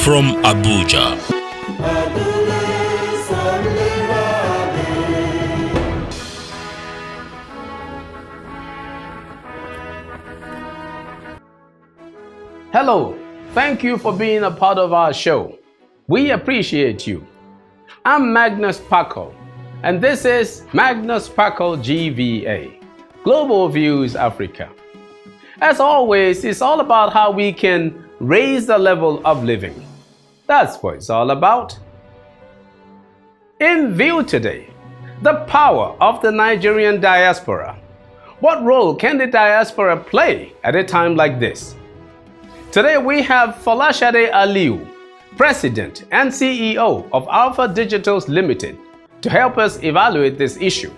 from Abuja. Hello, thank you for being a part of our show. We appreciate you. I'm Magnus Kpakol, and this is Magnus Kpakol GVA, Global Views Africa. As always, it's all about how we can raise the level of living. That's what it's all about. In view today, the power of the Nigerian diaspora. What role can the diaspora play at a time like this? Today we have Folashade Aliu, President and CEO of Alpha Digitals Limited, to help us evaluate this issue.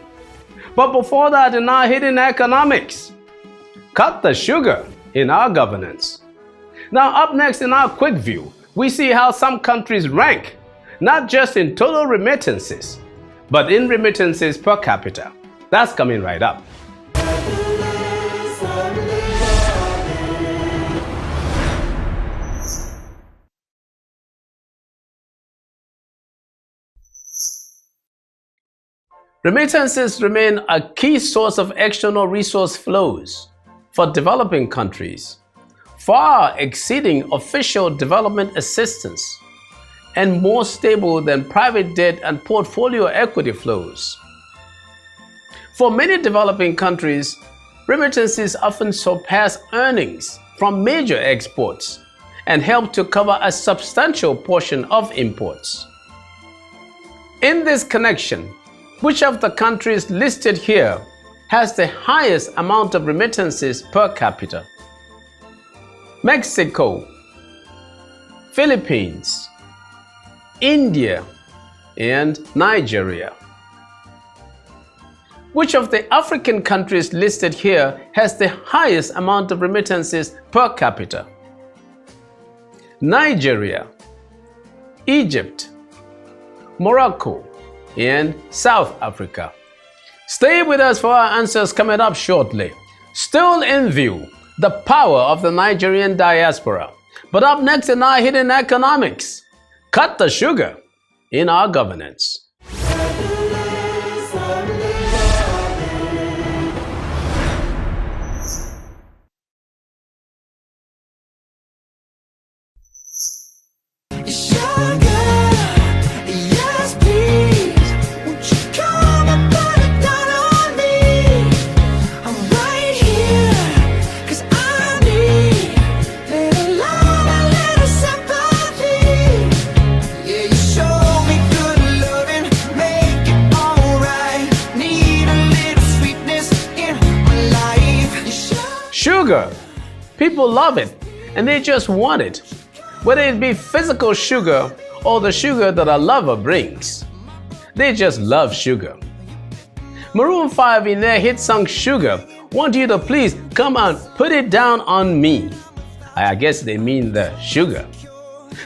But before that, in our hidden economics, cut the sugar in our governance. Now up next in our quick view, we see how some countries rank, not just in total remittances, but in remittances per capita. That's coming right up. Remittances remain a key source of external resource flows for developing countries, far exceeding official development assistance and more stable than private debt and portfolio equity flows. For many developing countries, remittances often surpass earnings from major exports and help to cover a substantial portion of imports. In this connection, which of the countries listed here has the highest amount of remittances per capita? Mexico, Philippines, India, and Nigeria. Which of the African countries listed here has the highest amount of remittances per capita? Nigeria, Egypt, Morocco, and South Africa. Stay with us for our answers coming up shortly. Still in view, the power of the Nigerian diaspora. But up next in our hidden economics, cut the sugar in our governance. Sugar. People love it and they just want it, whether it be physical sugar or the sugar that a lover brings. They just love sugar. Maroon 5 in their hit song Sugar want you to please come and put it down on me. I guess they mean the sugar.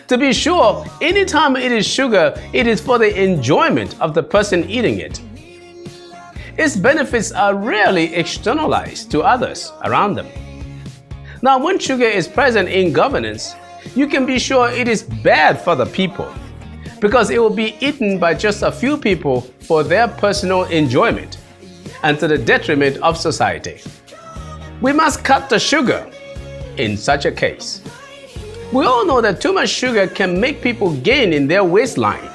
To be sure, anytime it is sugar, it is for the enjoyment of the person eating it. Its benefits are rarely externalized to others around them. Now, when sugar is present in governance, you can be sure it is bad for the people because it will be eaten by just a few people for their personal enjoyment and to the detriment of society. We must cut the sugar in such a case. We all know that too much sugar can make people gain in their waistline.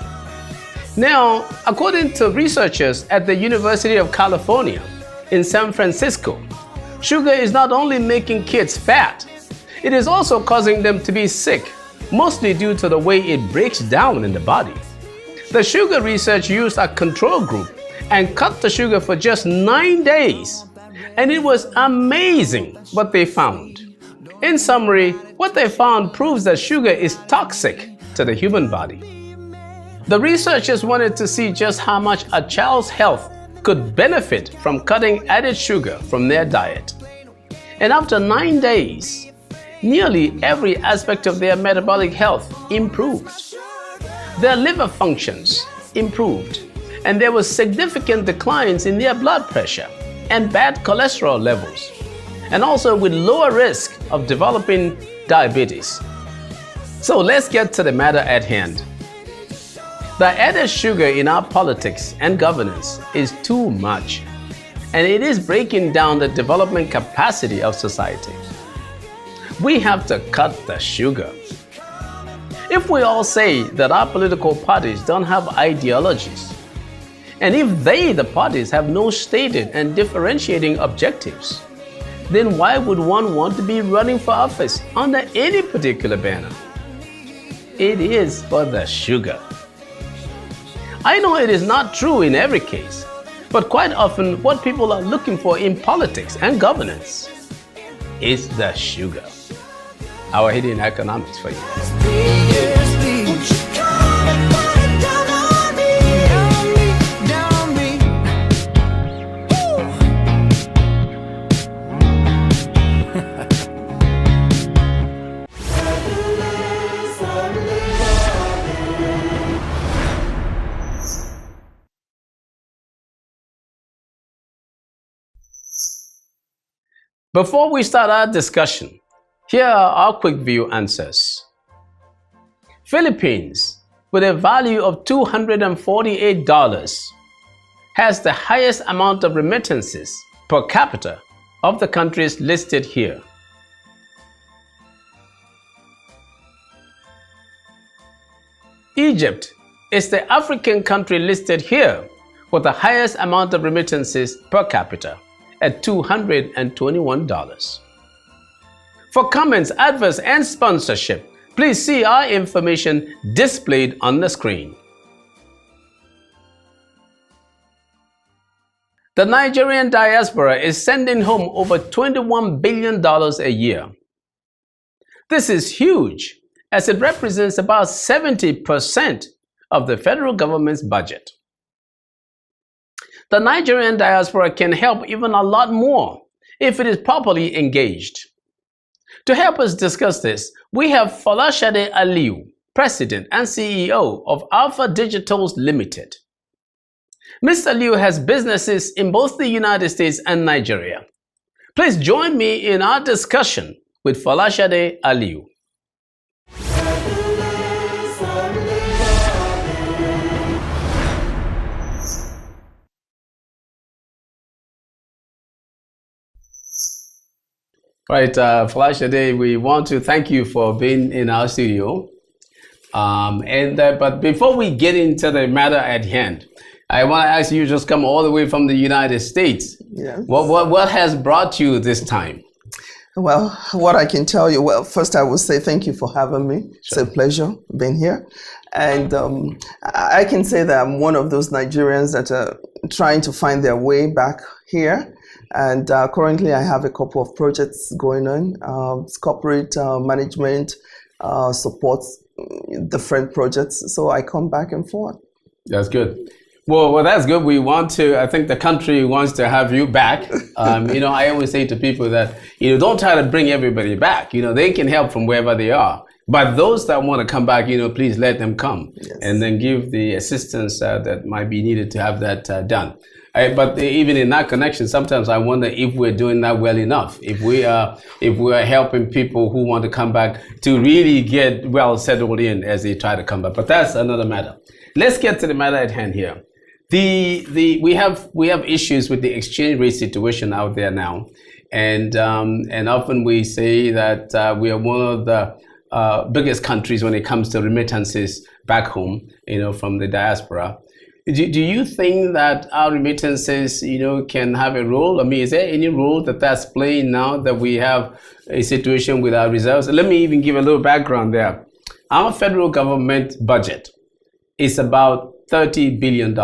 Now, according to researchers at the University of California in San Francisco, sugar is not only making kids fat, it is also causing them to be sick, mostly due to the way it breaks down in the body. The sugar research used a control group and cut the sugar for just 9 days, and it was amazing what they found. In summary, what they found proves that sugar is toxic to the human body. The researchers wanted to see just how much a child's health could benefit from cutting added sugar from their diet. And after 9 days, nearly every aspect of their metabolic health improved. Their liver functions improved, and there were significant declines in their blood pressure and bad cholesterol levels, and also with lower risk of developing diabetes. So let's get to the matter at hand. The added sugar in our politics and governance is too much, and it is breaking down the development capacity of society. We have to cut the sugar. If we all say that our political parties don't have ideologies, and if they, the parties, have no stated and differentiating objectives, then why would one want to be running for office under any particular banner? It is for the sugar. I know it is not true in every case, but quite often what people are looking for in politics and governance is the sugar. Our hidden economics for you. Before we start our discussion, here are our quick view answers. Philippines, with a value of $248, has the highest amount of remittances per capita of the countries listed here. Egypt is the African country listed here with the highest amount of remittances per capita at $221. For comments, adverts, and sponsorship, please see our information displayed on the screen. The Nigerian diaspora is sending home over $21 billion a year. This is huge, as it represents about 70% of the federal government's budget. The Nigerian diaspora can help even a lot more if it is properly engaged. To help us discuss this, we have Folashade Aliu, President and CEO of Alpha Digitals Limited. Mr. Aliu has businesses in both the United States and Nigeria. Please join me in our discussion with Folashade Aliu. Right, Folashade, we want to thank you for being in our studio. But before we get into the matter at hand, I want to ask you, just come all the way from the United States. Yes. What has brought you this time? Well, what I can tell you, well, first I will say thank you for having me. Sure. It's a pleasure being here. And I can say that I'm one of those Nigerians that are trying to find their way back here. And currently I have a couple of projects going on. It's corporate management, supports different projects. So I come back and forth. That's good. Well, that's good. I think the country wants to have you back. I always say to people that, don't try to bring everybody back. They can help from wherever they are. But those that want to come back, please let them come. Yes. And then give the assistance that might be needed to have that done. But even in that connection, sometimes I wonder if we're doing that well enough. If we are helping people who want to come back to really get well settled in as they try to come back. But that's another matter. Let's get to the matter at hand here. We have issues with the exchange rate situation out there now, and often we say that we are one of the biggest countries when it comes to remittances back home, from the diaspora. Do you think that our remittances, can have a role? I mean, is there any role that's playing now that we have a situation with our reserves? Let me even give a little background there. Our federal government budget is about $30 billion.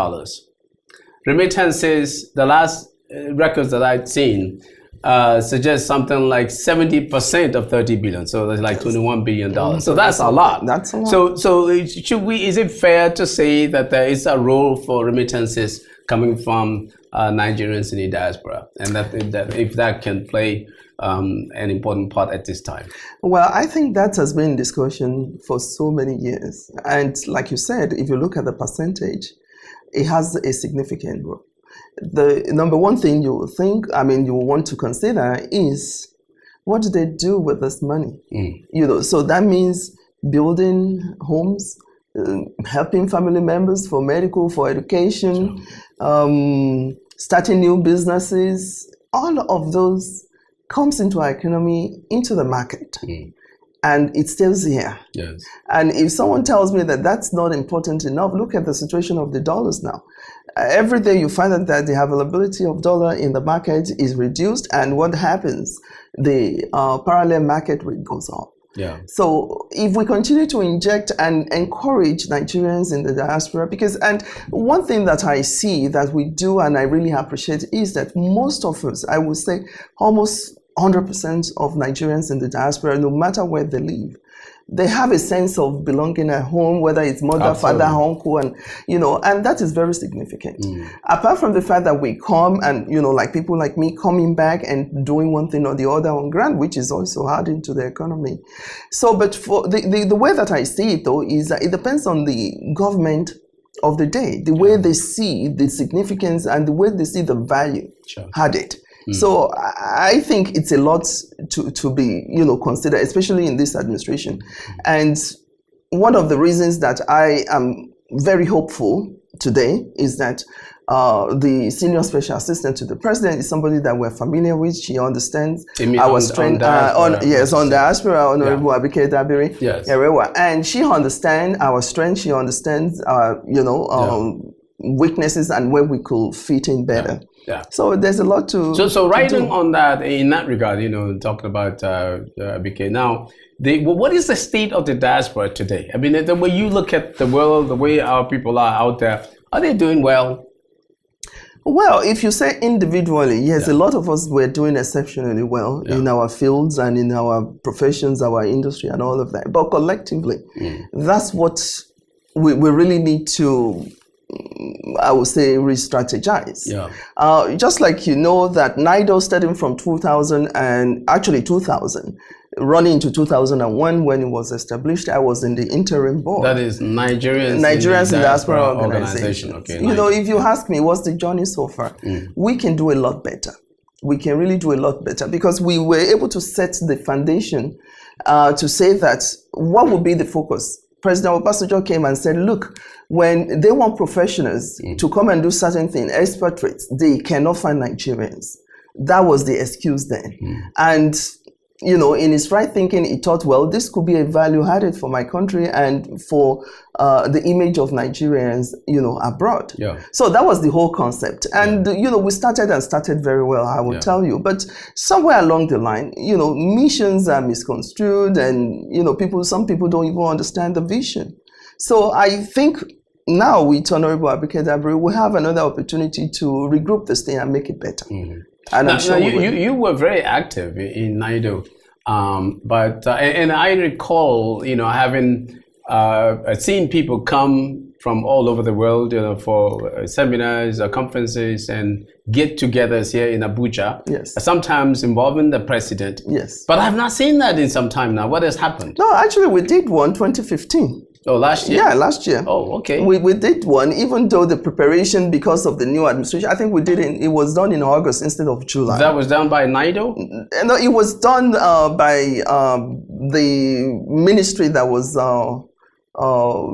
Remittances, the last records that I've seen, suggest something like 70% of 30 billion. So that's like $21 billion. So that's a lot. That's a lot. So is it fair to say that there is a role for remittances coming from Nigerians in the diaspora, and that if that can play an important part at this time? Well, I think that has been in discussion for so many years. And like you said, if you look at the percentage, it has a significant role. The number one thing you want to consider is, what do they do with this money? So that means building homes, helping family members for medical, for education, starting new businesses. All of those comes into our economy, into the market. And it stays here. Yes. And if someone tells me that that's not important enough, look at the situation of the dollars now. Every day you find that the availability of dollar in the market is reduced, and what happens? The parallel market rate goes up. Yeah. So if we continue to inject and encourage Nigerians in the diaspora, and one thing that I see that we do and I really appreciate is that most of us, I would say almost 100% of Nigerians in the diaspora, no matter where they live, they have a sense of belonging at home, whether it's mother, Absolutely. father, uncle, and and that is very significant. Apart from the fact that we come and like people like me coming back and doing one thing or the other on ground, which is also adding to the economy. So, but for the way that I see it though is that it depends on the government of the day, the way they see the significance and the way they see the value added. So I think it's a lot to be, considered, especially in this administration. And one of the reasons that I am very hopeful today is that the senior special assistant to the president is somebody that we're familiar with. She understands our strength on diaspora, Honorable Abike Dabiri. Yes. And she understands our strength. She understands our, weaknesses and where we could fit in better. Yeah. So there's a lot to. So writing on that, in that regard, talking about BK now, what is the state of the diaspora today? I mean, the way you look at the world, the way our people are out there, are they doing well? Well, if you say individually, yes, a lot of us were doing exceptionally well in our fields and in our professions, our industry and all of that. But collectively, that's what we really need to, I would say, re-strategize. Yeah. Just like that NIDO starting from 2000, running into 2001 when it was established, I was in the interim board. That is Nigerians in Diaspora Organization. Okay, if you ask me what's the journey so far, we can do a lot better. We can really do a lot better because we were able to set the foundation to say that what would be the focus. President Obasanjo came and said, look, when they want professionals to come and do certain things, expatriates, they cannot find Nigerians. That was the excuse then. And, in his right thinking, he thought, well, this could be a value added for my country and for the image of Nigerians, abroad. Yeah. So that was the whole concept. And, we started very well, I will tell you. But somewhere along the line, missions are misconstrued and, some people don't even understand the vision. So I think now with Honorable Abike Dabiri, we have another opportunity to regroup this thing and make it better. And I'm sure you were very active in NIDO, but I recall, having seen people come from all over the world, for seminars, conferences, and get-togethers here in Abuja. Yes. Sometimes involving the president. Yes. But I've not seen that in some time now. What has happened? No, actually, we did one 2015. Oh, last year? Yeah, last year. Oh, okay. We did one, even though the preparation because of the new administration, I think it was done in August instead of July. That was done by NIDO? No, it was done by the ministry that was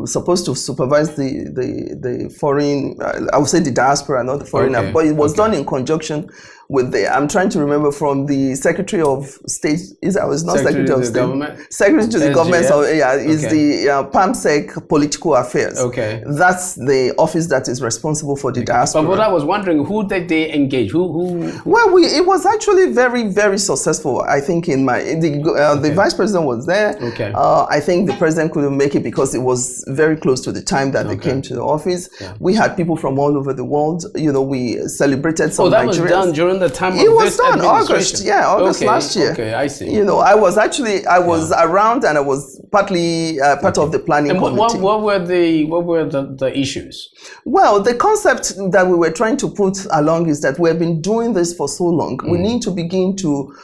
supposed to supervise the foreign, I would say the diaspora, not the foreigner, but it was done in conjunction with I'm trying to remember from the Secretary of State, it's not Secretary of State. Government? Secretary to the government, is Okay. the PAMSEC Political Affairs. Okay. That's the office that is responsible for the diaspora. But what I was wondering, who did they engage? Who? Well, it was actually very, very successful. I think the Vice President was there. Okay. I think the President couldn't make it because it was very close to the time that they came to the office. Yeah. We had people from all over the world. We celebrated some that Nigerians. Was done during the time of it was this done August okay. last year. Okay, I see. I was around and I was partly part of the planning committee. What were the issues? Well, the concept that we were trying to put along is that we have been doing this for so long. We need to begin to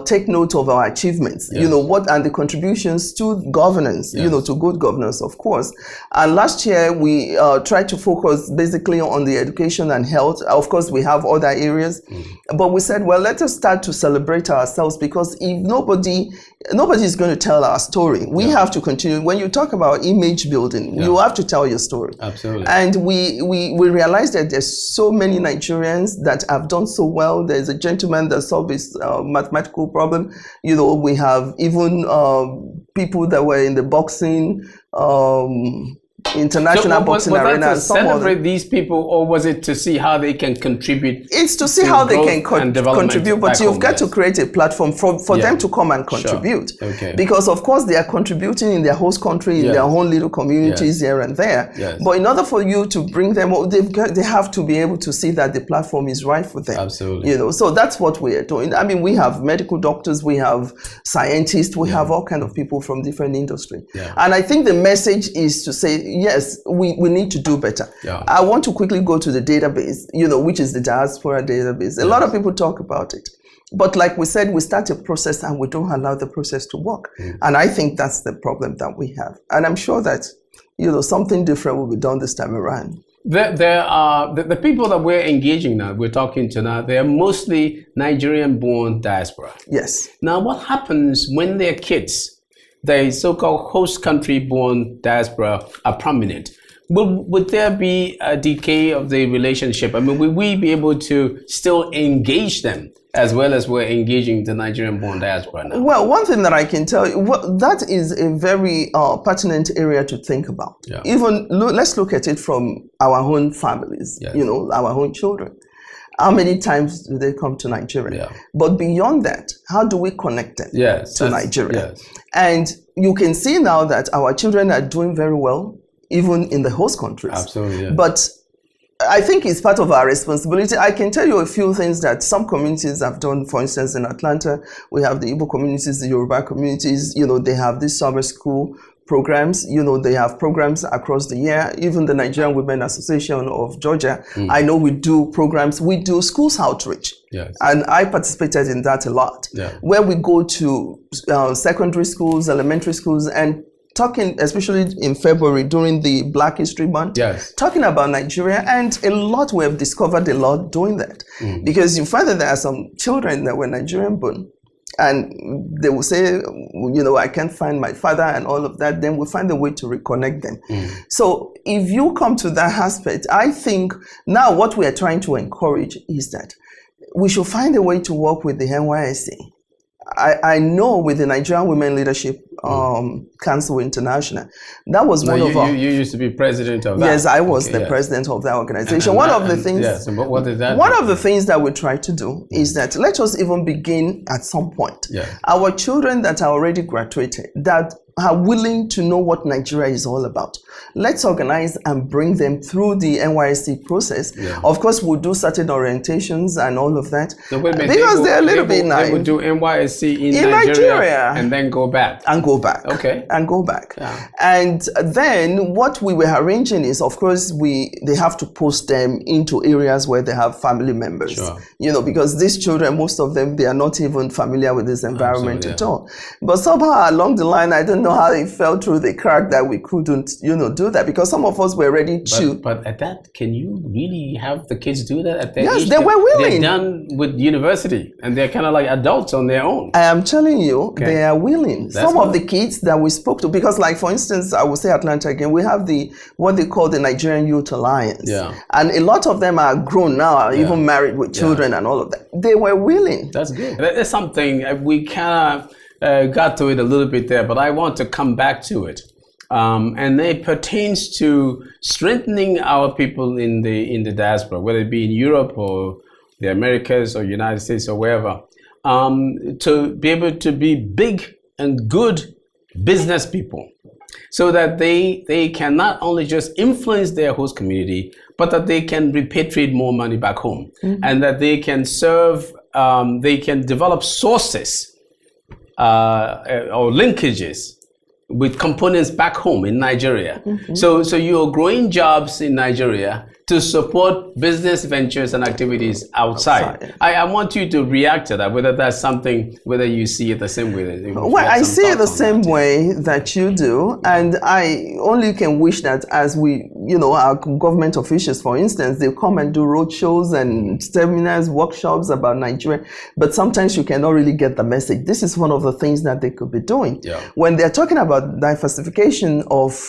take note of our achievements. Yes. What and the contributions to governance. Yes. To good governance, of course. And last year we tried to focus basically on the education and health. Of course, we have other areas But we said, well, let us start to celebrate ourselves, because if nobody is going to tell our story, we have to continue. When you talk about image building, you have to tell your story. Absolutely. And we realized that there's so many Nigerians that have done so well. There's a gentleman that solved his mathematical problem. You know, we have even people that were in the boxing, international boxing was arena. That to and celebrate these people, or was it to see how they can contribute? It's to see how they can contribute, but you've got to create a platform for them to come and contribute. Sure. Okay. Because of course they are contributing in their host country, in their own little communities here and there. Yes. But in order for you to bring them, they have to be able to see that the platform is right for them. Absolutely. You know, so that's what we are doing. I mean, we have medical doctors, we have scientists, we have all kinds of people from different industries. Yeah. And I think the message is to say, yes, we need to do better. Yeah. I want to quickly go to the database, you know, which is the diaspora database. A lot of people talk about it. But like we said, we start a process and we don't allow the process to work. And I think that's the problem that we have. And I'm sure that, you know, something different will be done this time around. There are the people that we're engaging now, we're talking to now, they're mostly Nigerian-born diaspora. Yes. Now, what happens when their kids, the so-called host country-born diaspora, are prominent? Would there be a decay of the relationship? I mean, will we be able to still engage them as well as we're engaging the Nigerian-born diaspora now? Well, one thing that I can tell you, that is a very pertinent area to think about. Yeah. Even let's look at it from our own families, you know, our own children. How many times do they come to Nigeria? Yeah. But beyond that, how do we connect them to Nigeria? Yes. And you can see now that our children are doing very well, even in the host countries. Absolutely. Yeah. But I think it's part of our responsibility. I can tell you a few things that some communities have done. For instance, in Atlanta, we have the Igbo communities, the Yoruba communities, you know, they have this summer school programs, you know, they have programs across the year. Even the Nigerian Women Association of Georgia, I know we do programs, we do schools outreach. Yes. And I participated in that a lot, where we go to secondary schools, elementary schools, and talking, especially in February during the Black History Month, talking about Nigeria, and a lot we have discovered a lot doing that. Because you find that there are some children that were Nigerian born, and they will say, you know, I can't find my father and all of that. Then we find a way to reconnect them. So if you come to that aspect, I think now what we are trying to encourage is that we should find a way to work with the NYSC. I know with the Nigerian Women Leadership Council International, that was one of our... You used to be president of that? Yes, I was the president of that organization. And one of the things... Yes, and what did that One of the things that we try to do is that let us even begin at some point. Our children that are already graduated, that are willing to know what Nigeria is all about, let's organize and bring them through the NYSC process. Of course, we'll do certain orientations and all of that. So wait a minute, because they're a little bit naive. They would do NYSC in Nigeria and then go back. And go back. Okay. And go back. And then what we were arranging is, of course, they have to post them into areas where they have family members. You know, because these children, most of them, they are not even familiar with this environment at all. But somehow along the line, I don't know how it fell through the crack that we couldn't, you know, do that, because some of us were ready to. But at that, can you really have the kids do that at that age? Yes, they were willing. They're done with university and they're kind of like adults on their own. I am telling you, they are willing. Some of the kids that we spoke to, because like for instance, I will say Atlanta again, we have what they call the Nigerian Youth Alliance. And a lot of them are grown now, are even married with children and all of that. They were willing. That's good. That's something we kind of got to it a little bit there, but I want to come back to it. And it pertains to strengthening our people in the diaspora, whether it be in Europe or the Americas or United States or wherever, to be able to be big and good business people, so that they can not only just influence their host community, but that they can repatriate more money back home, and that they can serve, they can develop sources or linkages with components back home in Nigeria. So you're growing jobs in Nigeria, to support business ventures and activities outside. I want you to react to that, whether that's something, whether you see it the same way. Well, I see it the same way that you do, and I only can wish that as we, our government officials, for instance, they come and do roadshows and seminars, workshops about Nigeria, but sometimes you cannot really get the message. This is one of the things that they could be doing. Yeah. When they're talking about diversification of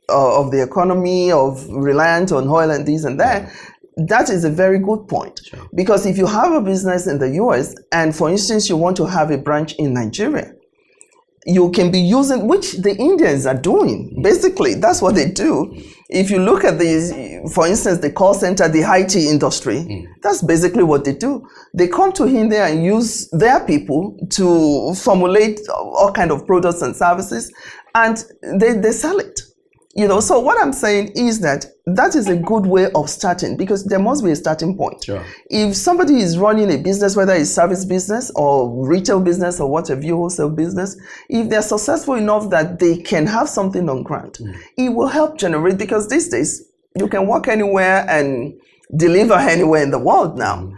the economy, of reliant on oil and this and that, that is a very good point. Sure. Because if you have a business in the US and, for instance, you want to have a branch in Nigeria, you can be using, which the Indians are doing. Basically, that's what they do. If you look at these, for instance, the call center, the IT industry, that's basically what they do. They come to India and use their people to formulate all kind of products and services, and they sell it. So what I'm saying is that is a good way of starting, because there must be a starting point. Sure. If somebody is running a business, whether it's service business or retail business or whatever, wholesale business, if they're successful enough that they can have something on ground, it will help generate, because these days you can work anywhere and deliver anywhere in the world now.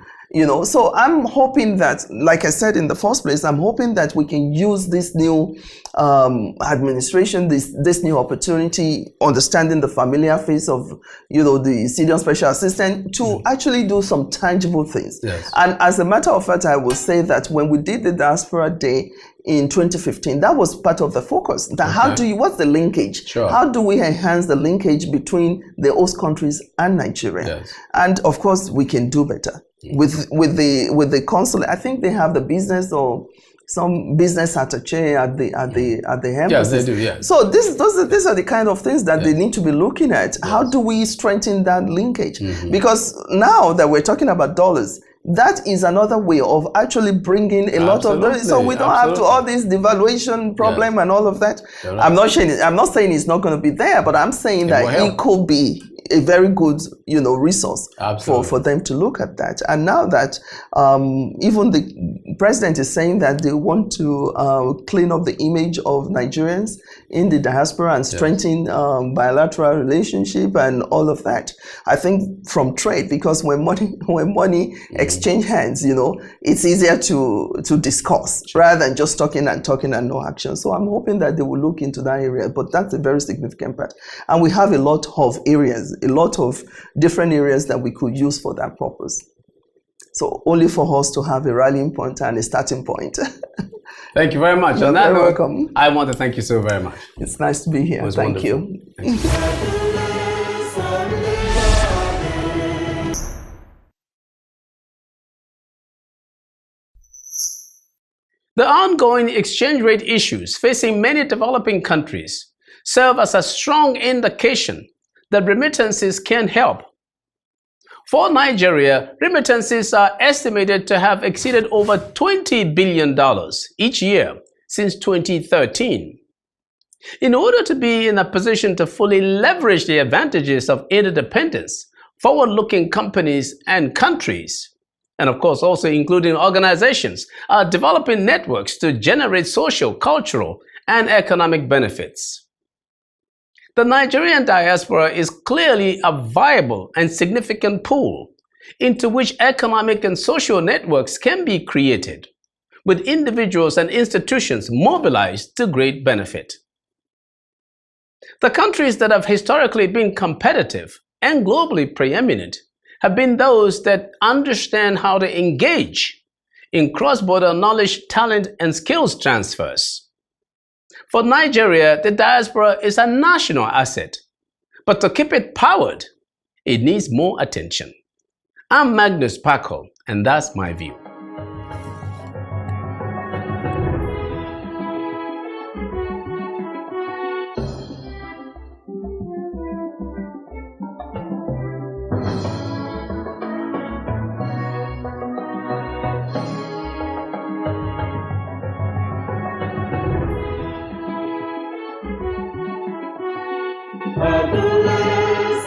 So I'm hoping that, like I said in the first place, I'm hoping that we can use this new administration, this new opportunity, understanding the familiar face of, the senior special assistant, to actually do some tangible things. Yes. And as a matter of fact, I will say that when we did the Diaspora Day in 2015, that was part of the focus. That what's the linkage? Sure. How do we enhance the linkage between the host countries and Nigeria? Yes. And of course, we can do better. With the consulate, I think they have the business or some business attaché at the embassy. Yes, they do. Yeah. So these are the kind of things that they need to be looking at. Yes. How do we strengthen that linkage? Because now that we're talking about dollars, that is another way of actually bringing a lot of dollars. So we don't have to all this devaluation problem and all of that. I'm not saying it's not going to be there, but I'm saying that it could be a very good, resource for them to look at that. And now that even the president is saying that they want to clean up the image of Nigerians in the diaspora and strengthen bilateral relationship and all of that. I think from trade, because when money exchange hands, it's easier to discuss rather than just talking and no action. So I'm hoping that they will look into that area, but that's a very significant part. And we have a lot of areas, a lot of different areas that we could use for that purpose. So only for us to have a rallying point and a starting point. Thank you very much. You're very welcome. I want to thank you so very much. It's nice to be here. Thank you. Thank you. The ongoing exchange rate issues facing many developing countries serve as a strong indication that remittances can help. For Nigeria, remittances are estimated to have exceeded over $20 billion each year since 2013. In order to be in a position to fully leverage the advantages of interdependence, forward-looking companies and countries, and of course also including organizations, are developing networks to generate social, cultural, and economic benefits. The Nigerian diaspora is clearly a viable and significant pool into which economic and social networks can be created, with individuals and institutions mobilized to great benefit. The countries that have historically been competitive and globally preeminent have been those that understand how to engage in cross-border knowledge, talent, and skills transfers. For Nigeria, the diaspora is a national asset, but to keep it powered, it needs more attention. I'm Magnus Kpakol, and that's my view. Magnus,